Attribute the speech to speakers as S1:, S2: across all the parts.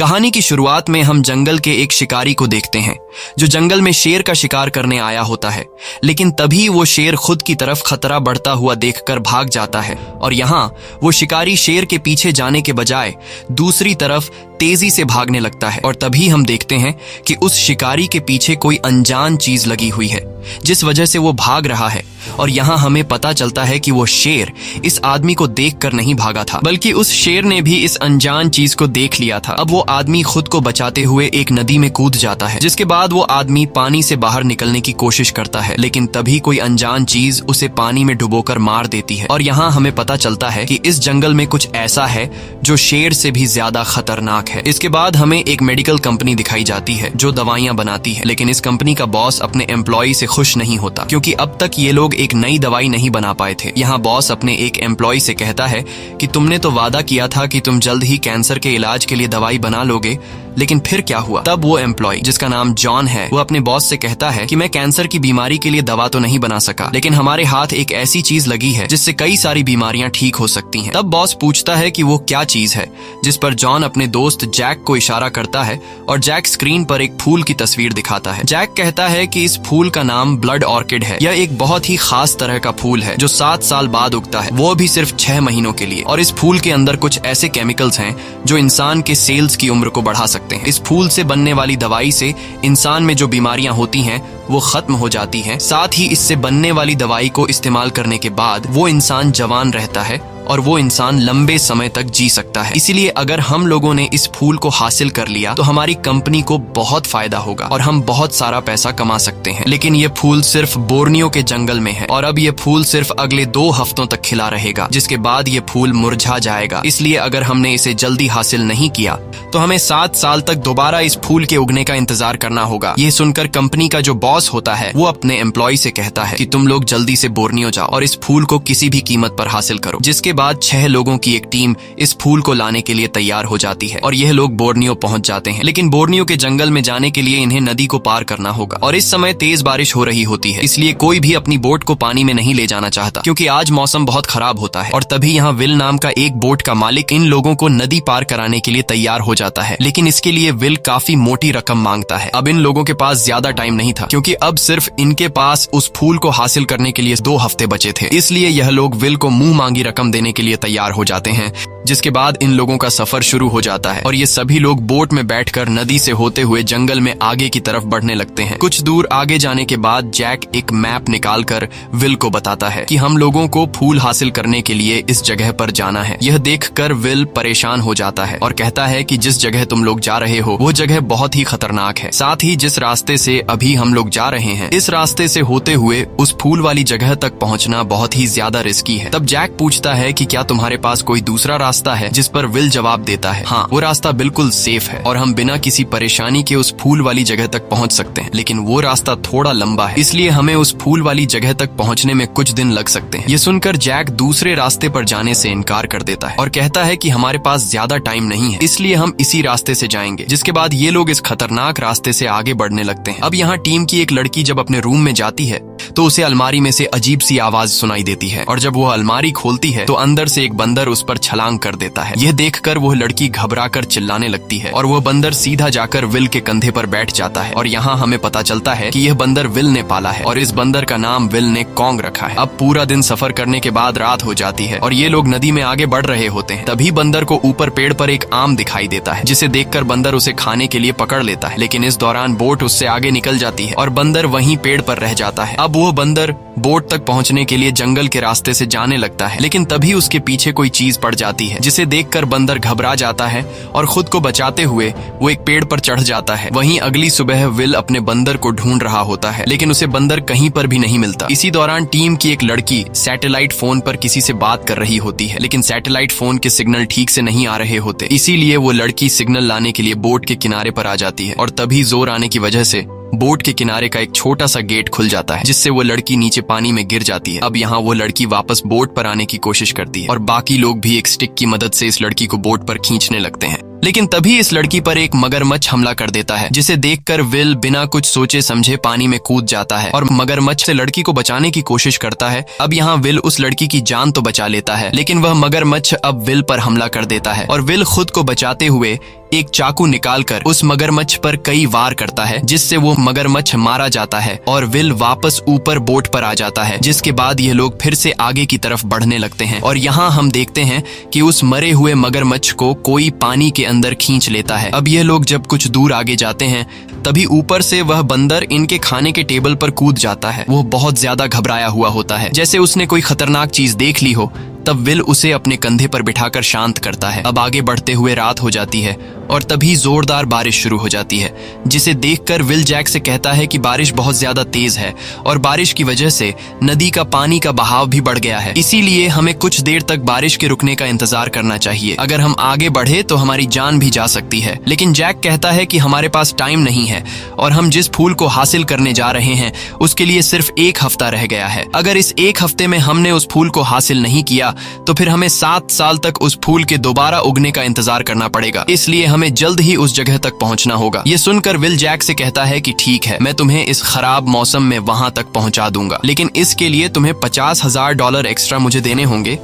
S1: कहानी की शुरुआत में हम जंगल के एक शिकारी को देखते हैं जो जंगल में शेर का शिकार करने आया होता है, लेकिन तभी वो शेर खुद की तरफ खतरा बढ़ता हुआ देखकर भाग जाता है और यहाँ वो शिकारी शेर के पीछे जाने के बजाय दूसरी तरफ तेजी से भागने लगता है। और तभी हम देखते हैं कि उस शिकारी के पीछे कोई अनजान चीज लगी हुई है जिस वजह से वो भाग रहा है। और यहाँ हमें पता चलता है कि वो शेर इस आदमी को देखकर नहीं भागा था, बल्कि उस शेर ने भी इस अनजान चीज को देख लिया था। अब वो आदमी खुद को बचाते हुए एक नदी में कूद जाता है, जिसके बाद वो आदमी पानी से बाहर निकलने की कोशिश करता है, लेकिन तभी कोई अनजान चीज उसे पानी में डुबोकर मार देती है। और यहाँ हमें पता चलता है कि इस जंगल में कुछ ऐसा है जो शेर से भी ज्यादा खतरनाक है। इसके बाद हमें एक मेडिकल कंपनी दिखाई जाती है जो दवाइयां बनाती है, लेकिन इस कंपनी का बॉस अपने एम्प्लॉय से खुश नहीं होता क्योंकि अब तक ये लोग एक नई दवाई नहीं बना पाए थे। यहाँ बॉस अपने एक एम्प्लॉय से कहता है कि तुमने तो वादा किया था कि तुम जल्द ही कैंसर के इलाज के लिए दवाई बना लोगे, लेकिन फिर क्या हुआ? तब वो एम्प्लॉय जिसका नाम जॉन है वो अपने बॉस से कहता है कि मैं कैंसर की बीमारी के लिए दवा तो नहीं बना सका, लेकिन हमारे हाथ एक ऐसी चीज लगी है जिससे कई सारी बीमारियां ठीक हो सकती हैं। तब बॉस पूछता है कि वो क्या चीज है, जिस पर जॉन अपने दोस्त जैक को इशारा करता है और जैक स्क्रीन पर एक फूल की तस्वीर दिखाता है। जैक कहता है कि इस फूल का नाम ब्लड ऑर्किड है। यह एक बहुत ही खास तरह का फूल है जो 7 साल बाद उगता है, वो भी सिर्फ 6 महीनों के लिए। और इस फूल के अंदर कुछ ऐसे केमिकल्स हैं जो इंसान के सेल्स की उम्र को बढ़ा सकते हैं। इस फूल से बनने वाली दवाई से इंसान में जो बीमारियां होती हैं वो खत्म हो जाती हैं। साथ ही इससे बनने वाली दवाई को इस्तेमाल करने के बाद वो इंसान जवान रहता है और वो इंसान लंबे समय तक जी सकता है। इसीलिए अगर हम लोगों ने इस फूल को हासिल कर लिया तो हमारी कंपनी को बहुत फायदा होगा और हम बहुत सारा पैसा कमा सकते हैं। लेकिन ये फूल सिर्फ बोर्नियो के जंगल में है और अब ये फूल सिर्फ अगले 2 हफ्तों तक खिला रहेगा, जिसके बाद ये फूल मुरझा जाएगा। इसलिए अगर हमने इसे जल्दी हासिल नहीं किया तो हमें 7 साल तक दोबारा इस फूल के उगने का इंतजार करना होगा। ये सुनकर कंपनी का जो बॉस होता है वो अपने एम्प्लॉय से कहता है कि तुम लोग जल्दी से बोर्नियो जाओ और इस फूल को किसी भी कीमत पर हासिल करो। जिसके बाद 6 लोगों की एक टीम इस फूल को लाने के लिए तैयार हो जाती है और यह लोग बोर्नियो पहुंच जाते हैं। लेकिन बोर्नियो के जंगल में जाने के लिए इन्हें नदी को पार करना होगा और इस समय तेज बारिश हो रही होती है, इसलिए कोई भी अपनी बोट को पानी में नहीं ले जाना चाहता क्योंकि आज मौसम बहुत खराब होता है। और तभी यहाँ विल नाम का एक बोट का मालिक इन लोगों को नदी पार कराने के लिए तैयार हो जाता है, लेकिन इसके लिए विल काफी मोटी रकम मांगता है। अब इन लोगों के पास ज्यादा टाइम नहीं था क्योंकि अब सिर्फ इनके पास उस फूल को हासिल करने के लिए 2 हफ्ते बचे थे। इसलिए यह लोग विल को मुंह मांगी रकम देने के लिए तैयार हो जाते हैं, जिसके बाद इन लोगों का सफर शुरू हो जाता है और ये सभी लोग बोट में बैठकर नदी से होते हुए जंगल में आगे की तरफ बढ़ने लगते हैं। कुछ दूर आगे जाने के बाद जैक एक मैप निकालकर विल को बताता है कि हम लोगों को फूल हासिल करने के लिए इस जगह पर जाना है। यह देखकर विल परेशान हो जाता है और कहता है कि जिस जगह तुम लोग जा रहे हो वो जगह बहुत ही खतरनाक है, साथ ही जिस रास्ते से अभी हम लोग जा रहे हैं इस रास्ते से होते हुए उस फूल वाली जगह तक पहुंचना बहुत ही ज्यादा रिस्की है। तब जैक पूछता है कि क्या तुम्हारे पास कोई दूसरा रास्ता है, जिस पर विल जवाब देता है हाँ, वो रास्ता बिल्कुल सेफ है और हम बिना किसी परेशानी के उस फूल वाली जगह तक पहुंच सकते हैं, लेकिन वो रास्ता थोड़ा लंबा है, इसलिए हमें उस फूल वाली जगह तक पहुंचने में कुछ दिन लग सकते हैं। ये सुनकर जैक दूसरे रास्ते पर जाने से इनकार कर देता है और कहता है कि हमारे पास ज्यादा टाइम नहीं है, इसलिए हम इसी रास्ते से जाएंगे। जिसके बाद ये लोग इस खतरनाक रास्ते से आगे बढ़ने लगते हैं। अब यहाँ टीम की एक लड़की जब अपने रूम में जाती है तो उसे अलमारी में से अजीब सी आवाज सुनाई देती है और जब वो अलमारी खोलती है तो अंदर से एक बंदर उस पर छलांग कर देता है। यह देखकर वह लड़की घबराकर चिल्लाने लगती है और वह बंदर सीधा जाकर विल के कंधे पर बैठ जाता है और यहाँ हमें पता चलता है कि यह बंदर विल ने पाला है और इस बंदर का नाम विल ने कॉन्ग रखा है। अब पूरा दिन सफर करने के बाद रात हो जाती है और ये लोग नदी में आगे बढ़ रहे होते हैं। तभी बंदर को ऊपर पेड़ पर एक आम दिखाई देता है, जिसे देखकर बंदर उसे खाने के लिए पकड़ लेता है, लेकिन इस दौरान बोट उससे आगे निकल जाती है और बंदर वहीं पेड़ पर रह जाता है। अब वो बंदर बोट तक पहुंचने के लिए जंगल के रास्ते से जाने लगता है, लेकिन तभी उसके पीछे कोई चीज पड़ जाती है, जिसे देखकर बंदर घबरा जाता है और खुद को बचाते हुए वो एक पेड़ पर चढ़ जाता है। वहीं अगली सुबह विल अपने बंदर को ढूंढ रहा होता है, लेकिन उसे बंदर कहीं पर भी नहीं मिलता। इसी दौरान टीम की एक लड़की सैटेलाइट फोन पर किसी से बात कर रही होती है, लेकिन सैटेलाइट फोन के सिग्नल ठीक से नहीं आ रहे होते, इसीलिए वो लड़की सिग्नल लाने के लिए बोट के किनारे पर आ जाती है और तभी जोर आने की वजह से बोट के किनारे का एक छोटा सा गेट खुल जाता है, जिससे वो लड़की नीचे पानी में गिर जाती है। अब यहाँ वो लड़की वापस बोट पर आने की कोशिश करती है और बाकी लोग भी एक स्टिक की मदद से इस लड़की को बोट पर खींचने लगते हैं, लेकिन तभी इस लड़की पर एक मगरमच्छ हमला कर देता है, जिसे देखकर विल बिना कुछ सोचे समझे पानी में कूद जाता है और मगरमच्छ से लड़की को बचाने की कोशिश करता है। अब यहाँ विल उस लड़की की जान तो बचा लेता है, लेकिन वह मगरमच्छ अब विल पर हमला कर देता है और विल खुद को बचाते हुए एक चाकू निकालकर उस मगरमच्छ पर कई वार करता है, जिससे वो मगरमच्छ मारा जाता है और विल वापस ऊपर बोट पर आ जाता है। जिसके बाद ये लोग फिर से आगे की तरफ बढ़ने लगते हैं और यहाँ हम देखते हैं कि उस मरे हुए मगरमच्छ को कोई पानी के अंदर खींच लेता है। अब ये लोग जब कुछ दूर आगे जाते हैं तभी ऊपर से वह बंदर इनके खाने के टेबल पर कूद जाता है। वो बहुत ज्यादा घबराया हुआ होता है, जैसे उसने कोई खतरनाक चीज देख ली हो। तब विल उसे अपने कंधे पर बिठाकर शांत करता है। अब आगे बढ़ते हुए रात हो जाती है और तभी जोरदार बारिश शुरू हो जाती है, जिसे देखकर विल जैक से कहता है कि बारिश बहुत ज्यादा तेज है और बारिश की वजह से नदी का पानी का बहाव भी बढ़ गया है। इसीलिए हमें कुछ देर तक बारिश के रुकने का इंतजार करना चाहिए। अगर हम आगे बढ़े तो हमारी जान भी जा सकती है। लेकिन जैक कहता है कि हमारे पास टाइम नहीं है और हम जिस फूल को हासिल करने जा रहे हैं उसके लिए सिर्फ 1 हफ्ता रह गया है। अगर इस 1 हफ्ते में हमने उस फूल को हासिल नहीं किया तो फिर हमें 7 साल तक उस फूल के दोबारा उगने का इंतजार करना पड़ेगा। इसलिए हमें जल्द ही उस जगह तक पहुंचना होगा। ये सुनकर विल जैक से कहता है कि ठीक है, मैं तुम्हें इस खराब मौसम में वहां तक पहुंचा दूंगा, लेकिन इसके लिए तुम्हें $50,000 एक्स्ट्रा मुझे देने होंगे।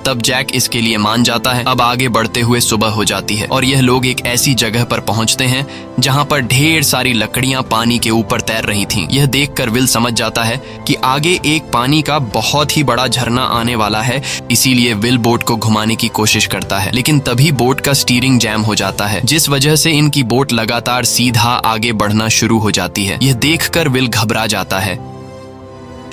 S1: तब जैक इसके लिए मान जाता है। अब आगे बढ़ते हुए सुबह हो जाती है और यह लोग एक ऐसी जगह पर पहुंचते हैं जहां पर ढेर सारी लकड़ियां पानी के ऊपर तैर रही थीं। यह देखकर विल समझ जाता है कि आगे एक पानी का बहुत ही बड़ा झरना आने वाला है। इसीलिए विल बोट को घुमाने की कोशिश करता है, लेकिन तभी बोट का स्टीयरिंग जैम हो जाता है, जिस वजह से इनकी बोट लगातार सीधा आगे बढ़ना शुरू हो जाती है। यह देखकर विल घबरा जाता है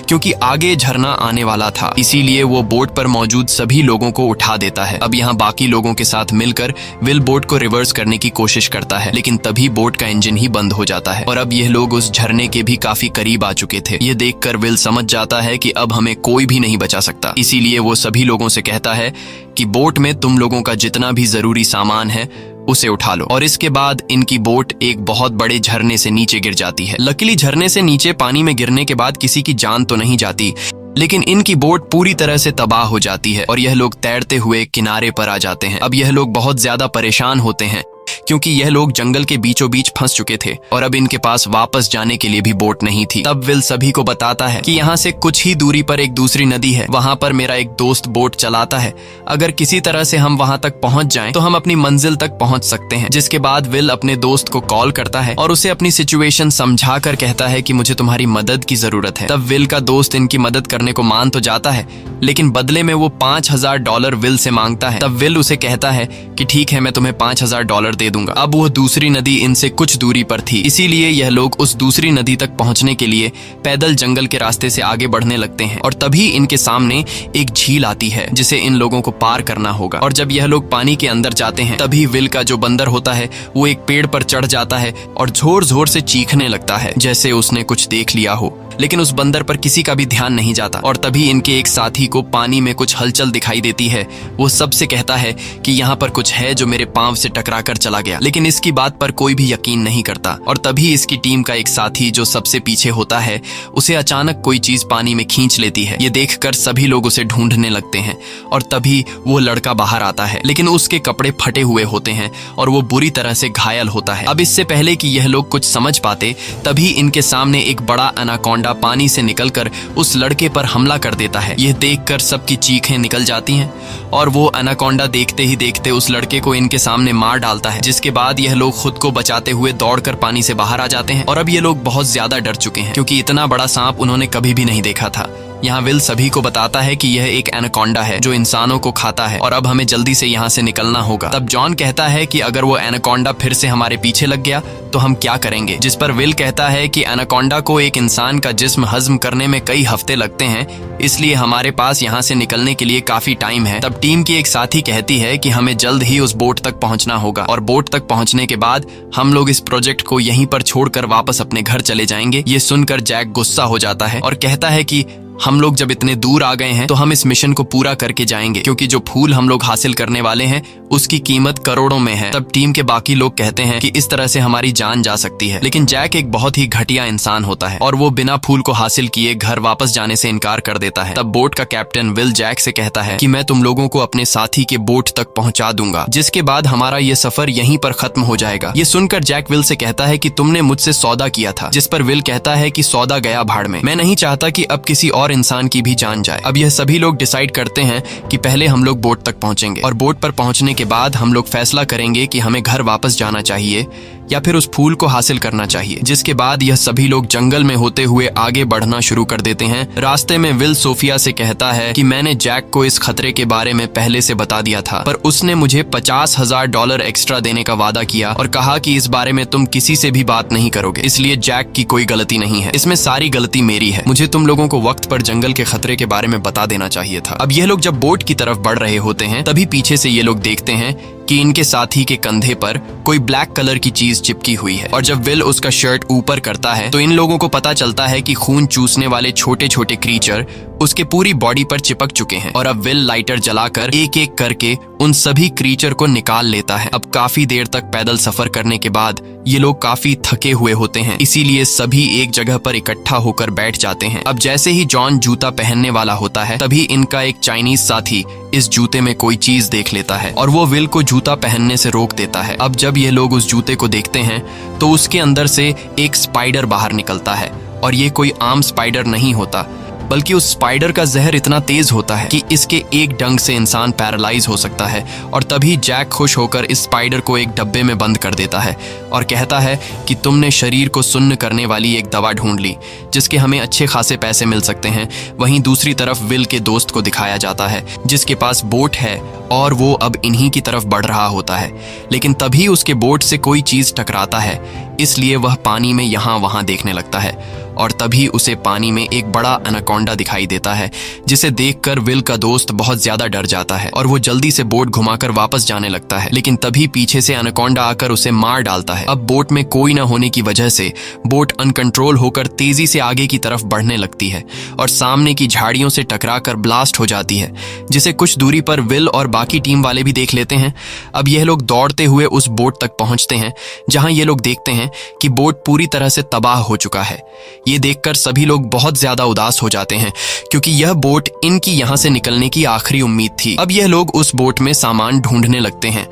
S1: क्योंकि आगे झरना आने वाला था। इसीलिए वो बोट पर मौजूद सभी लोगों को उठा देता है। अब यहाँ बाकी लोगों के साथ मिलकर विल बोट को रिवर्स करने की कोशिश करता है, लेकिन तभी बोट का इंजन ही बंद हो जाता है और अब यह लोग उस झरने के भी काफी करीब आ चुके थे। ये देखकर विल समझ जाता है कि अब हमें कोई भी नहीं बचा सकता। इसीलिए वो सभी लोगों से कहता है कि बोट में तुम लोगों का जितना भी जरूरी सामान है उसे उठा लो। और इसके बाद इनकी बोट एक बहुत बड़े झरने से नीचे गिर जाती है। लकीली झरने से नीचे पानी में गिरने के बाद किसी की जान तो नहीं जाती, लेकिन इनकी बोट पूरी तरह से तबाह हो जाती है और यह लोग तैरते हुए किनारे पर आ जाते हैं। अब यह लोग बहुत ज्यादा परेशान होते हैं क्योंकि यह लोग जंगल के बीचों बीच फंस चुके थे और अब इनके पास वापस जाने के लिए भी बोट नहीं थी। तब विल सभी को बताता है कि यहाँ से कुछ ही दूरी पर एक दूसरी नदी है, वहाँ पर मेरा एक दोस्त बोट चलाता है। अगर किसी तरह से हम वहाँ तक पहुँच जाएं तो हम अपनी मंजिल तक पहुँच सकते हैं। जिसके बाद विल अपने दोस्त को कॉल करता है और उसे अपनी सिचुएशन समझा कर कहता है कि मुझे तुम्हारी मदद की जरूरत है। तब विल का दोस्त इनकी मदद करने को मान तो जाता है, लेकिन बदले में वो $5,000 विल से मांगता है। तब विल उसे कहता है कि ठीक है, मैं तुम्हें $5,000 दे दूंगा। अब वो दूसरी नदी इनसे कुछ दूरी पर थी, इसीलिए यह लोग उस दूसरी नदी तक पहुंचने के लिए पैदल जंगल के रास्ते से आगे बढ़ने लगते हैं और तभी इनके सामने एक झील आती है जिसे इन लोगों को पार करना होगा। और जब यह लोग पानी के अंदर जाते हैं तभी विल का जो बंदर होता है वो एक पेड़ पर चढ़ जाता है और जोर जोर से चीखने लगता है जैसे उसने कुछ देख लिया हो। लेकिन उस बंदर पर किसी का भी ध्यान नहीं जाता और तभी इनके एक साथी को पानी में कुछ हलचल दिखाई देती है। वो सबसे कहता है कि यहाँ पर कुछ है जो मेरे पांव से टकराकर चला गया, लेकिन इसकी बात पर कोई भी यकीन नहीं करता। और तभी इसकी टीम का एक साथी जो सबसे पीछे होता है उसे अचानक कोई चीज पानी में खींच लेती है। ये देखकर सभी लोग उसे ढूंढने लगते हैं और तभी वो लड़का बाहर आता है, लेकिन उसके कपड़े फटे हुए होते हैं और वो बुरी तरह से घायल होता है। अब इससे पहले कि यह लोग कुछ समझ पाते तभी इनके सामने एक बड़ा एनाकोंडा पानी से निकलकर उस लड़के पर हमला कर देता है। यह देखकर सबकी चीखें निकल जाती हैं और वो एनाकोंडा देखते ही देखते उस लड़के को इनके सामने मार डालता है। जिसके बाद यह लोग खुद को बचाते हुए दौड़कर पानी से बाहर आ जाते हैं और अब ये लोग बहुत ज्यादा डर चुके हैं क्योंकि इतना बड़ा सांप उन्होंने कभी भी नहीं देखा था। यहाँ विल सभी को बताता है कि यह एक एनाकोंडा है जो इंसानों को खाता है और अब हमें जल्दी से यहाँ से निकलना होगा। तब जॉन कहता है कि अगर वो एनाकोंडा फिर से हमारे पीछे लग गया तो हम क्या करेंगे। जिस पर विल कहता है कि एनाकोंडा को एक इंसान का जिस्म हजम करने में कई हफ्ते लगते हैं, इसलिए हमारे पास यहाँ से निकलने के लिए काफी टाइम है। तब टीम की एक साथी कहती है कि हमें जल्द ही उस बोट तक पहुंचना होगा और बोट तक पहुंचने के बाद हम लोग इस प्रोजेक्ट को यहीं पर छोड़कर वापस अपने घर चले जाएंगे। ये सुनकर जैक गुस्सा हो जाता है और कहता है कि हम लोग जब इतने दूर आ गए हैं तो हम इस मिशन को पूरा करके जाएंगे, क्योंकि जो फूल हम लोग हासिल करने वाले हैं उसकी कीमत करोड़ों में है। तब टीम के बाकी लोग कहते हैं कि इस तरह से हमारी जान जा सकती है। लेकिन जैक एक बहुत ही घटिया इंसान होता है और वो बिना फूल को हासिल किए घर वापस जाने से इनकार कर देता है। तब बोट का कैप्टन विल जैक से कहता है कि मैं तुम लोगों को अपने साथी के बोट तक पहुंचा दूंगा, जिसके बाद हमारा ये सफर यहीं पर खत्म हो जाएगा। ये सुनकर जैक विल से कहता है कि तुमने मुझसे सौदा किया था, जिस पर विल कहता है कि सौदा गया भाड़ में, मैं नहीं चाहता कि अब किसी और इंसान की भी जान जाए। अब यह सभी लोग डिसाइड करते हैं कि पहले हम लोग बोट तक पहुंचेंगे और बोट पर पहुंचने के बाद हम लोग फैसला करेंगे कि हमें घर वापस जाना चाहिए या फिर उस फूल को हासिल करना चाहिए। जिसके बाद यह सभी लोग जंगल में होते हुए आगे बढ़ना शुरू कर देते हैं। रास्ते में विल सोफिया से कहता है कि मैंने जैक को इस खतरे के बारे में पहले से बता दिया था, पर उसने मुझे $50,000 एक्स्ट्रा देने का वादा किया और कहा कि इस बारे में तुम किसी से भी बात नहीं करोगे, इसलिए जैक की कोई गलती नहीं है, इसमें सारी गलती मेरी है। मुझे तुम लोगों को वक्त पर जंगल के खतरे के बारे में बता देना चाहिए था। अब यह लोग जब बोट की तरफ बढ़ रहे होते हैं तभी पीछे से ये लोग देखते हैं कि इनके साथी के कंधे पर कोई ब्लैक कलर की चीज चिपकी हुई है और जब विल उसका शर्ट ऊपर करता है तो इन लोगों को पता चलता है कि खून चूसने वाले छोटे छोटे क्रीचर उसके पूरी बॉडी पर चिपक चुके हैं। और अब विल लाइटर जलाकर एक एक करके उन सभी क्रीचर को निकाल लेता है। अब काफी देर तक पैदल सफर करने के बाद ये लोग काफी थके हुए होते हैं, इसीलिए सभी एक जगह पर इकट्ठा होकर बैठ जाते हैं। अब जैसे ही जॉन जूता पहनने वाला होता है तभी इनका एक चाइनीज साथी इस जूते में कोई चीज देख लेता है और वो विल को जूता पहनने से रोक देता है। अब जब ये लोग उस जूते को देखते हैं तो उसके अंदर से एक स्पाइडर बाहर निकलता है और ये कोई आम स्पाइडर नहीं होता, बल्कि उस स्पाइडर का जहर इतना तेज होता है कि इसके एक डंक से इंसान पैरालाइज हो सकता है। और तभी जैक खुश होकर इस स्पाइडर को एक डब्बे में बंद कर देता है और कहता है कि तुमने शरीर को सुन्न करने वाली एक दवा ढूंढ ली जिसके हमें अच्छे खासे पैसे मिल सकते हैं। वहीं दूसरी तरफ विल के दोस्त को दिखाया जाता है जिसके पास बोट है और वो अब इन्हीं की तरफ बढ़ रहा होता है, लेकिन तभी उसके बोट से कोई चीज टकराता है, इसलिए वह पानी में यहाँ वहां देखने लगता है और तभी उसे पानी में एक बड़ा एनाकोंडा दिखाई देता है, जिसे देखकर विल का दोस्त बहुत ज्यादा डर जाता है और वो जल्दी से बोट घुमाकर वापस जाने लगता है। लेकिन तभी पीछे से एनाकोंडा आकर उसे मार डालता है। अब बोट में कोई न होने की वजह से बोट अनकंट्रोल होकर तेजी से आगे की तरफ बढ़ने लगती है और सामने की झाड़ियों से टकराकर ब्लास्ट हो जाती है, जिसे कुछ दूरी पर विल और बाकी टीम वाले भी देख लेते हैं। अब यह लोग दौड़ते हुए उस बोट तक पहुंचते हैं जहां ये लोग देखते हैं कि बोट पूरी तरह से तबाह हो चुका है। ये देखकर सभी लोग बहुत ज्यादा उदास हो जाते हैं क्योंकि यह बोट इनकी यहां से निकलने की आखिरी उम्मीद थी। अब यह लोग उस बोट में सामान ढूंढने लगते हैं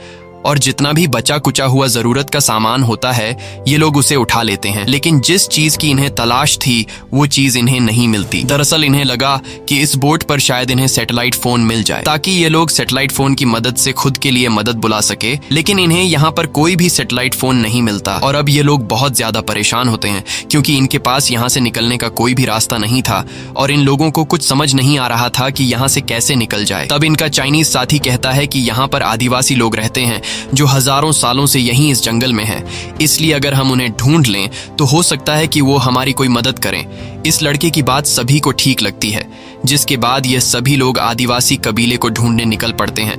S1: और जितना भी बचा कुचा हुआ जरूरत का सामान होता है ये लोग उसे उठा लेते हैं, लेकिन जिस चीज की इन्हें तलाश थी वो चीज इन्हें नहीं मिलती। दरअसल इन्हें लगा कि इस बोट पर शायद इन्हें सैटेलाइट फोन मिल जाए ताकि ये लोग सैटेलाइट फोन की मदद से खुद के लिए मदद बुला सके, लेकिन इन्हें यहाँ पर कोई भी सैटेलाइट फोन नहीं मिलता। और अब ये लोग बहुत ज्यादा परेशान होते हैं क्योंकि इनके पास यहाँ से निकलने का कोई भी रास्ता नहीं था और इन लोगों को कुछ समझ नहीं आ रहा था कि यहाँ से कैसे निकल जाए। तब इनका चाइनीज साथी कहता है कि यहाँ पर आदिवासी लोग रहते हैं जो हजारों सालों से यहीं इस जंगल में हैं, इसलिए अगर हम उन्हें ढूंढ लें तो हो सकता है कि वो हमारी कोई मदद करें। इस लड़के की बात सभी को ठीक लगती है, जिसके बाद ये सभी लोग आदिवासी कबीले को ढूंढने निकल पड़ते हैं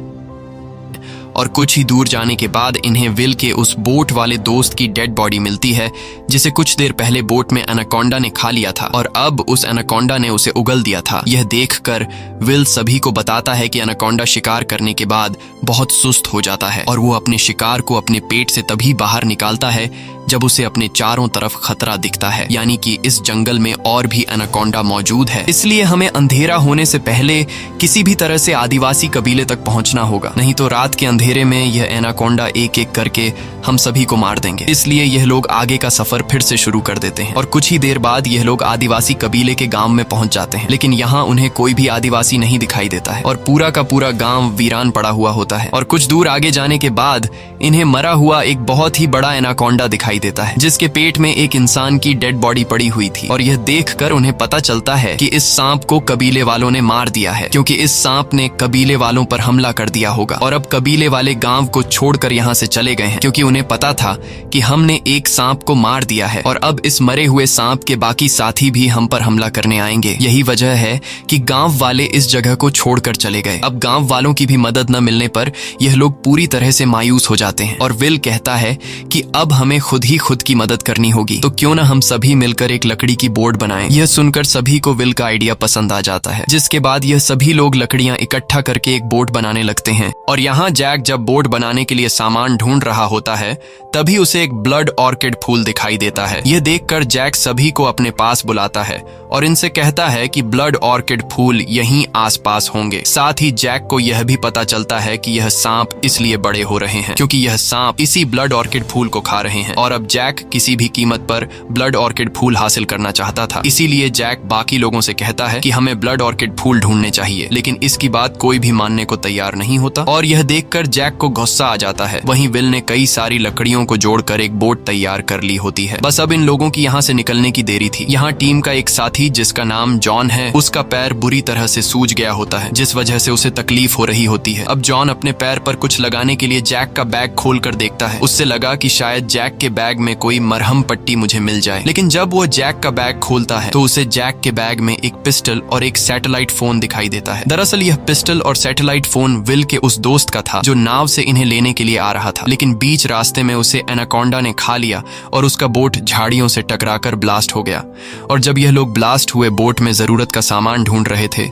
S1: और कुछ ही दूर जाने के बाद इन्हें विल के उस बोट वाले दोस्त की डेड बॉडी मिलती है जिसे कुछ देर पहले बोट में एनाकोंडा ने खा लिया था और अब उस एनाकोंडा ने उसे उगल दिया था। यह देखकर विल सभी को बताता है कि एनाकोंडा शिकार करने के बाद बहुत सुस्त हो जाता है और वो अपने शिकार को अपने पेट से तभी बाहर निकालता है जब उसे अपने चारों तरफ खतरा दिखता है, यानी कि इस जंगल में और भी एनाकोंडा मौजूद है। इसलिए हमें अंधेरा होने से पहले किसी भी तरह से आदिवासी कबीले तक पहुंचना होगा, नहीं तो रात के अंधेरे में यह एनाकोंडा एक एक करके हम सभी को मार देंगे। इसलिए यह लोग आगे का सफर फिर से शुरू कर देते हैं और कुछ ही देर बाद यह लोग आदिवासी कबीले के गांव में पहुंच जाते हैं, लेकिन यहाँ उन्हें कोई भी आदिवासी नहीं दिखाई देता है और पूरा का पूरा गांव वीरान पड़ा हुआ होता है। और कुछ दूर आगे जाने के बाद इन्हें मरा हुआ एक बहुत ही बड़ा एनाकोंडा दिखाई देता है जिसके पेट में एक इंसान की डेड बॉडी पड़ी हुई थी और यह देखकर उन्हें पता चलता है कि इस सांप को कबीले वालों ने मार दिया है क्योंकि इस सांप ने कबीले वालों पर हमला कर दिया होगा और अब कबीले वाले गांव को छोड़कर यहाँ से चले गए हैं, क्योंकि उन्हें पता था कि हमने एक सांप को मार दिया है और अब इस मरे हुए सांप के बाकी साथी भी हम पर हमला करने आएंगे। यही वजह है कि गांव वाले इस जगह को छोड़कर चले गए। अब गांव वालों की भी मदद न मिलने पर यह लोग पूरी तरह से मायूस हो जाते हैं और विल कहता है कि अब हमें खुद ही खुद की मदद करनी होगी, तो क्यों ना हम सभी मिलकर एक लकड़ी की बोट बनाएं। यह सुनकर सभी को विल का आइडिया पसंद आ जाता है, जिसके बाद यह सभी लोग लकड़ियां इकट्ठा करके एक बोट बनाने लगते हैं। और यहाँ जैक जब बोट बनाने के लिए सामान ढूंढ रहा होता है तभी उसे एक ब्लड ऑर्किड फूल दिखाई देता है। यह देखकर जैक सभी को अपने पास बुलाता है और इनसे कहता है कि ब्लड ऑर्किड फूल यहीं आसपास होंगे। साथ ही जैक को यह भी पता चलता है कि यह सांप इसलिए बड़े हो रहे हैं क्योंकि यह सांप इसी ब्लड ऑर्किड फूल को खा रहे हैं और अब जैक किसी भी कीमत पर ब्लड ऑर्किड फूल हासिल करना चाहता था। इसीलिए जैक बाकी लोगों से कहता है कि हमें ब्लड ऑर्किड फूल ढूंढने चाहिए, लेकिन इसकी बात कोई भी मानने को तैयार नहीं होता और यह देखकर जैक को गुस्सा आ जाता है। वहीं विल ने कई सारी लकड़ियों को जोड़कर एक बोट तैयार कर ली होती है। बस अब इन लोगों की यहाँ से निकलने की देरी थी। यहाँ टीम का एक साथी जिसका नाम जॉन है, उसका पैर बुरी तरह से सूज गया होता है, जिस वजह से उसे तकलीफ हो रही होती है। अब जॉन अपने पैर पर कुछ लगाने के लिए जैक का बैग खोल कर देखता है। उससे लगा कि शायद जैक के बैग में कोई मरहम पट्टी मुझे मिल जाए, लेकिन जब वो जैक का बैग खोलता है तो उसे जैक के बैग में एक पिस्टल और एक सैटेलाइट फोन दिखाई देता है। दरअसल यह पिस्टल और सैटेलाइट फोन विल के उस दोस्त का था जो नाव से इन्हें लेने के लिए आ रहा था, लेकिन बीच रास्ते में उसे एनाकोंडा ने खा लिया और उसका बोट झाड़ियों से टकराकर ब्लास्ट हो गया। और जब यह लोग ब्लास्ट हुए बोट में जरूरत का सामान ढूंढ रहे थे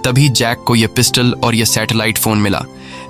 S1: तभी जैक को यह पिस्टल और यह सैटेलाइट फोन मिला,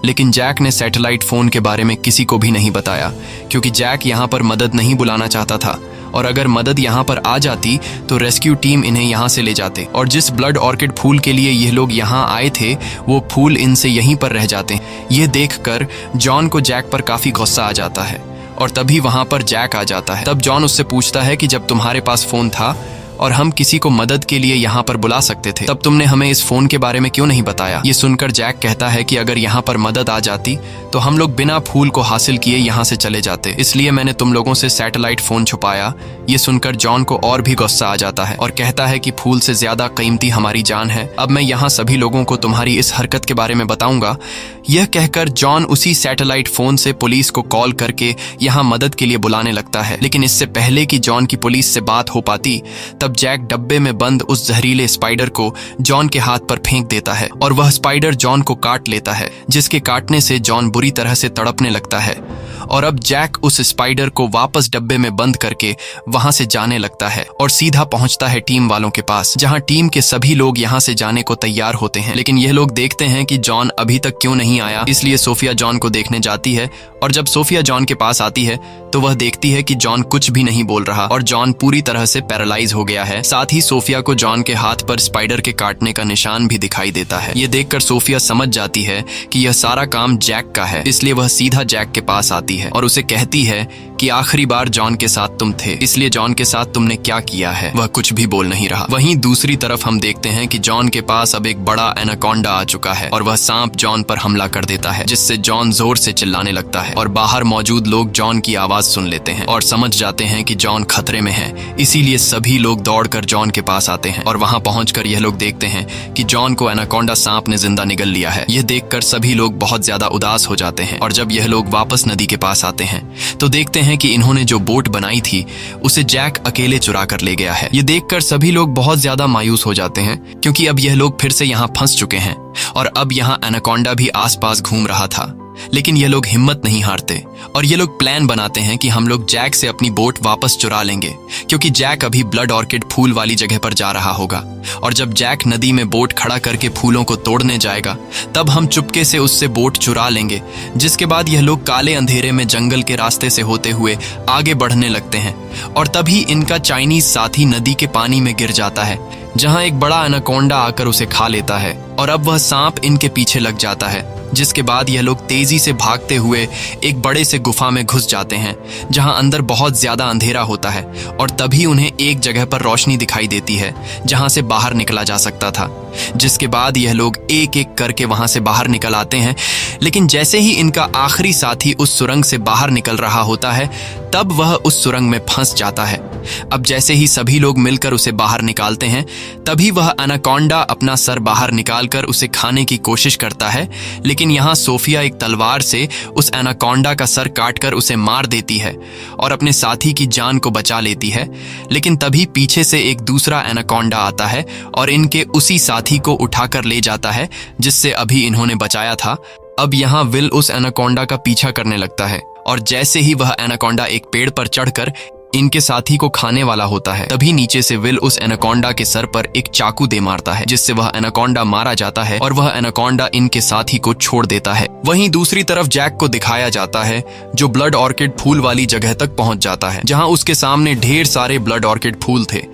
S1: लेकिन जैक ने सैटेलाइट फोन के बारे में किसी को भी नहीं बताया क्योंकि जैक यहाँ पर मदद नहीं बुलाना चाहता था और अगर मदद यहाँ पर आ जाती तो रेस्क्यू टीम इन्हें यहाँ से ले जाते और जिस ब्लड ऑर्किड फूल के लिए ये लोग यहाँ आए थे वो फूल इनसे यहीं पर रह जाते। यह देखकर जॉन को जैक पर काफी गुस्सा आ जाता है और तभी वहां पर जैक आ जाता है। तब जॉन उससे पूछता है कि जब तुम्हारे पास फोन था और हम किसी को मदद के लिए यहाँ पर बुला सकते थे, तब तुमने हमें इस फोन के बारे में क्यों नहीं बताया। ये सुनकर जैक कहता है कि अगर यहाँ पर मदद आ जाती तो हम लोग बिना फूल को हासिल किए यहाँ से चले जाते, इसलिए मैंने तुम लोगों से सैटेलाइट फोन छुपाया। ये सुनकर जॉन को और भी गुस्सा आ जाता है और कहता है कि फूल से ज्यादा कीमती हमारी जान है। अब मैं यहाँ सभी लोगों को तुम्हारी इस हरकत के बारे में बताऊंगा। यह कहकर जॉन उसी सैटेलाइट फोन से पुलिस को कॉल करके यहाँ मदद के लिए बुलाने लगता है, लेकिन इससे पहले कि जॉन की पुलिस से बात हो पाती तब जैक डब्बे में बंद उस जहरीले स्पाइडर को जॉन के हाथ पर फेंक देता है और वह स्पाइडर जॉन को काट लेता है, जिसके काटने से जॉन बुरी तरह से तड़पने लगता है। और अब जैक उस स्पाइडर को वापस डब्बे में बंद करके वहां से जाने लगता है और सीधा पहुंचता है टीम वालों के पास, जहां टीम के सभी लोग यहां से जाने को तैयार होते हैं। लेकिन यह लोग देखते हैं कि जॉन अभी तक क्यों नहीं आया, इसलिए सोफिया जॉन को देखने जाती है और जब सोफिया जॉन के पास आती है तो वह देखती है कि जॉन कुछ भी नहीं बोल रहा और जॉन पूरी तरह से पैरालाइज हो गया है। साथ ही सोफिया को जॉन के हाथ पर स्पाइडर के काटने का निशान भी दिखाई देता है। ये देखकर सोफिया समझ जाती है कि यह सारा काम जैक का है, इसलिए वह सीधा जैक के पास आती है और उसे कहती है कि आखिरी बार जॉन के साथ तुम थे, इसलिए जॉन के साथ तुमने क्या किया है। वह कुछ भी बोल नहीं रहा। वहीं दूसरी तरफ हम देखते हैं कि जॉन के पास अब एक बड़ा एनाकोंडा आ चुका है और वह सांप जॉन पर हमला कर देता है, जिससे जॉन जोर से चिल्लाने लगता है और बाहर मौजूद लोग जॉन की आवाज सुन लेते हैं और समझ जाते हैं कि जॉन खतरे में है। इसीलिए सभी लोग दौड़कर जॉन के पास आते हैं और वहां पहुंचकर यह लोग देखते हैं कि जॉन को एनाकोंडा सांप ने जिंदा निगल लिया है। यह देखकर सभी लोग बहुत ज्यादा उदास हो जाते हैं और जब यह लोग वापस नदी के पास आते हैं तो देखते हैं कि इन्होंने जो बोट बनाई थी उसे जैक अकेले चुरा कर ले गया है। ये देखकर सभी लोग बहुत ज्यादा मायूस हो जाते हैं क्योंकि अब यह लोग फिर से यहाँ फंस चुके हैं और अब यहाँ एनाकोंडा भी आसपास घूम रहा था। लेकिन ये लोग हिम्मत नहीं हारते और ये लोग प्लान बनाते हैं कि हम लोग जैक से अपनी बोट वापस चुरा लेंगे, क्योंकि जैक अभी ब्लड ऑर्किड फूल वाली जगह पर जा रहा होगा और जब जैक नदी में बोट खड़ा करके फूलों को तोड़ने जाएगा तब हम चुपके से उससे बोट चुरा लेंगे। जिसके बाद यह लोग काले अंधेरे में जंगल के रास्ते से होते हुए आगे बढ़ने लगते हैं और तभी इनका चाइनीज साथी नदी के पानी में गिर जाता है, जहां एक बड़ा एनाकोंडा आकर उसे खा लेता है और अब वह सांप इनके पीछे लग जाता है। जिसके बाद यह लोग तेजी से भागते हुए एक बड़े से गुफा में घुस जाते हैं, जहां अंदर बहुत ज्यादा अंधेरा होता है और तभी उन्हें एक जगह पर रोशनी दिखाई देती है जहां से बाहर निकला जा सकता था। जिसके बाद यह लोग एक एक करके वहां से बाहर निकल आते हैं, लेकिन जैसे ही इनका आखिरी साथी उस सुरंग से बाहर निकल रहा होता है तब वह उस सुरंग में फंस जाता है अब जैसे ही सभी लोग मिलकर उसे बाहर निकालते हैं, तभी वह एनाकोंडा अपना सर बाहर निकालकर उसे खाने की कोशिश करता है। लेकिन यहाँ सोफिया एक तलवार से उस एनाकोंडा का सर काटकर उसे मार देती है और अपने साथी की जान को बचा लेती है। लेकिन तभी पीछे से एक दूसरा एनाकोंडा आता है और इनके उसी साथी को उठाकर ले जाता है जिससे अभी इन्होंने बचाया था। अब यहाँ विल उस एनाकोंडा का पीछा करने लगता है और जैसे ही वह एनाकोंडा एक पेड़ पर चढ़कर इनके साथी को खाने वाला होता है, तभी नीचे से विल उस एनाकोंडा के सर पर एक चाकू दे मारता है, जिससे वह एनाकोंडा मारा जाता है और वह एनाकोंडा इनके साथी को छोड़ देता है। वहीं दूसरी तरफ जैक को दिखाया जाता है, जो ब्लड ऑर्किड फूल वाली जगह तक पहुंच जाता है, जहां उसके सामने ढेर सारे ब्लड ऑर्किड फूल थे।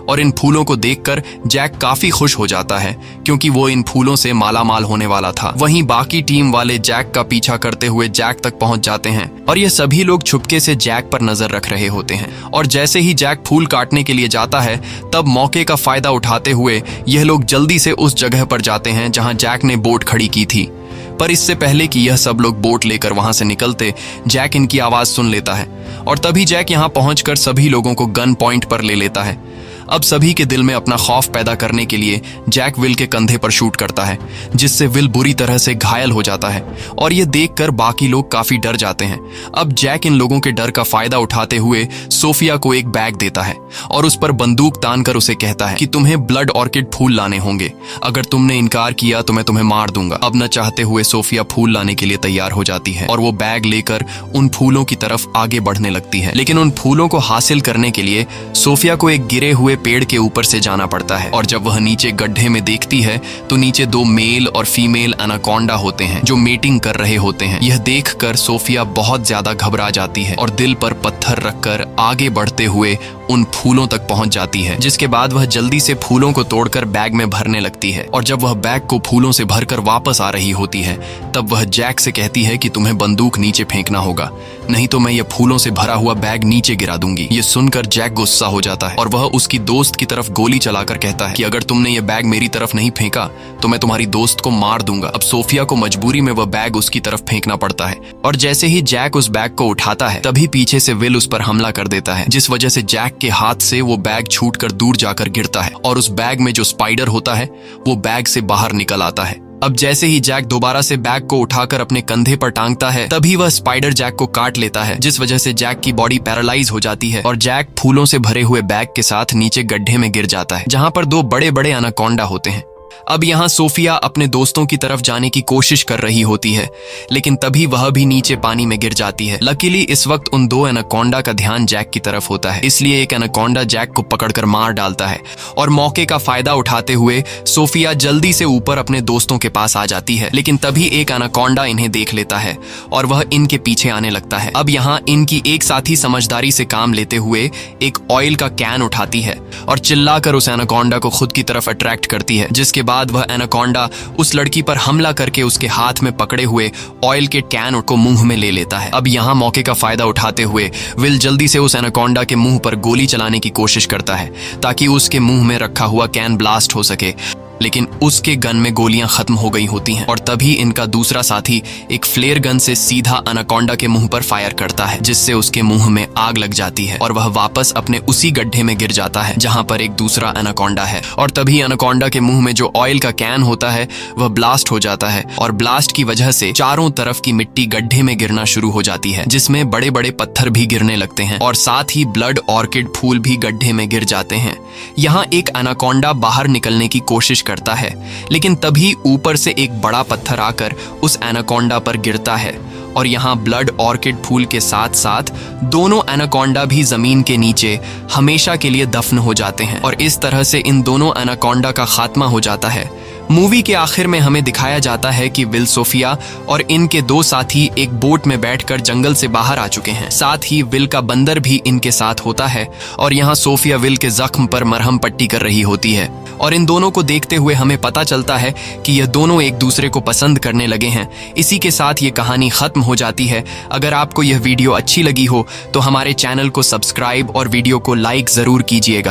S1: और इन फूलों को देखकर जैक काफी खुश हो जाता है, क्योंकि वो इन फूलों से मालामाल होने वाला था। वहीं बाकी टीम वाले जैक का पीछा करते हुए जैक तक पहुंच जाते हैं और ये सभी लोग छुपके से जैक पर नजर रख रहे होते हैं। और जैसे ही जैक फूल काटने के लिए जाता है, तब मौके का फायदा उठाते हुए यह लोग जल्दी से उस जगह पर जाते हैं जहां जैक ने बोट खड़ी की थी। पर इससे पहले कि यह सब लोग बोट लेकर वहां से निकलते, जैक इनकी आवाज सुन लेता है और तभी जैक यहां पहुंचकर सभी लोगों को गन पॉइंट पर ले लेता है। अब सभी के दिल में अपना खौफ पैदा करने के लिए जैक विल के कंधे पर शूट करता है, जिससे विल बुरी तरह से घायल हो जाता है और यह देखकर बाकी लोग काफी डर जाते हैं। अब जैक इन लोगों के डर का फायदा उठाते हुए सोफिया को एक बैग देता है और उस पर बंदूक तानकर उसे कहता है कि तुम्हें ब्लड ऑर्किड फूल लाने होंगे, अगर तुमने इनकार किया तो मैं तुम्हें मार दूंगा। अब न चाहते हुए सोफिया फूल लाने के लिए तैयार हो जाती है और वो बैग लेकर उन फूलों की तरफ आगे बढ़ने लगती है। लेकिन उन फूलों को हासिल करने के लिए सोफिया को एक गिरे हुए पेड़ के ऊपर से जाना पड़ता है और जब वह नीचे गड्ढे में देखती है तो नीचे दो मेल और फीमेल एनाकोंडा होते हैं जो मीटिंग कर रहे होते हैं। यह देखकर सोफिया बहुत ज्यादा घबरा जाती है और दिल पर पत्थर रखकर आगे बढ़ते हुए उन फूलों तक पहुंच जाती है, जिसके बाद वह जल्दी से फूलों को तोड़कर बैग में भरने लगती है। और जब वह बैग को फूलों से भरकर वापस आ रही होती है, तब वह जैक से कहती है कि तुम्हें बंदूक नीचे फेंकना होगा, नहीं तो मैं यह फूलों से भरा हुआ बैग नीचे गिरा दूंगी। ये सुनकर जैक गुस्सा हो जाता है और वह उसकी दोस्त की तरफ गोली चलाकर कहता है कि अगर तुमने ये बैग मेरी तरफ नहीं फेंका तो मैं तुम्हारी दोस्त को मार दूंगा। अब सोफिया को मजबूरी में वह बैग उसकी तरफ फेंकना पड़ता है और जैसे ही जैक उस बैग को उठाता है, तभी पीछे से विल उस पर हमला कर देता है, जिस वजह से जैक के हाथ से वो बैग छूटकर दूर जाकर गिरता है और उस बैग में जो स्पाइडर होता है वो बैग से बाहर निकल आता है। अब जैसे ही जैक दोबारा से बैग को उठाकर अपने कंधे पर टांगता है, तभी वह स्पाइडर जैक को काट लेता है, जिस वजह से जैक की बॉडी पैरालाइज हो जाती है और जैक फूलों से भरे हुए बैग के साथ नीचे गड्ढे में गिर जाता है, जहां पर दो बड़े बड़े एनाकोंडा होते हैं। अब यहाँ सोफिया अपने दोस्तों की तरफ जाने की कोशिश कर रही होती है, लेकिन तभी वह भी नीचे पानी में गिर जाती है। लकीली इस वक्त उन दो एनाकोंडा का ध्यान जैक की तरफ होता है, इसलिए एक एनाकोंडा जैक को पकड़कर मार डालता है और मौके का फायदा उठाते हुए सोफिया जल्दी से ऊपर अपने दोस्तों के पास आ जाती है। लेकिन तभी एक एनाकोंडा इन्हें देख लेता है और वह इनके पीछे आने लगता है। अब यहाँ इनकी एक साथी समझदारी से काम लेते हुए एक ऑयल का कैन उठाती है और चिल्लाकर उस एनाकोंडा को खुद की तरफ अट्रैक्ट करती है, जिसके बाद वह एनाकोंडा उस लड़की पर हमला करके उसके हाथ में पकड़े हुए ऑयल के कैन को मुंह में ले लेता है। अब यहाँ मौके का फायदा उठाते हुए विल जल्दी से उस एनाकोंडा के मुंह पर गोली चलाने की कोशिश करता है ताकि उसके मुंह में रखा हुआ कैन ब्लास्ट हो सके, लेकिन उसके गन में गोलियां खत्म हो गई होती हैं और तभी इनका दूसरा साथी एक फ्लेयर गन से सीधा एनाकोंडा के मुंह पर फायर करता है, जिससे उसके मुंह में आग लग जाती है और वह वापस अपने उसी गड्ढे में गिर जाता है जहां पर एक दूसरा एनाकोंडा है। और तभी एनाकोंडा के मुंह में जो ऑयल का कैन होता है वह ब्लास्ट हो जाता है और ब्लास्ट की वजह से चारों तरफ की मिट्टी गड्ढे में गिरना शुरू हो जाती है, जिसमें बड़े बड़े पत्थर भी गिरने लगते हैं और साथ ही ब्लड ऑर्किड फूल भी गड्ढे में गिर जाते हैं। यहाँ एक एनाकोंडा बाहर निकलने की कोशिश करता है, लेकिन तभी ऊपर से एक बड़ा पत्थर आकर उस एनाकोंडा पर गिरता है और यहाँ ब्लड ऑर्किड फूल के साथ साथ दोनों एनाकोंडा भी जमीन के नीचे हमेशा के लिए दफन हो जाते हैं और इस तरह से इन दोनों एनाकोंडा का खात्मा हो जाता है। मूवी के आखिर में हमें दिखाया जाता है कि विल सोफिया और इनके दो साथी एक बोट में बैठकर जंगल से बाहर आ चुके हैं। साथ ही विल का बंदर भी इनके साथ होता है और यहाँ सोफिया विल के जख्म पर मरहम पट्टी कर रही होती है और इन दोनों को देखते हुए हमें पता चलता है कि यह दोनों एक दूसरे को पसंद करने लगे हैं। इसी के साथ ये कहानी खत्म हो जाती है। अगर आपको यह वीडियो अच्छी लगी हो तो हमारे चैनल को सब्सक्राइब और वीडियो को लाइक जरूर कीजिएगा।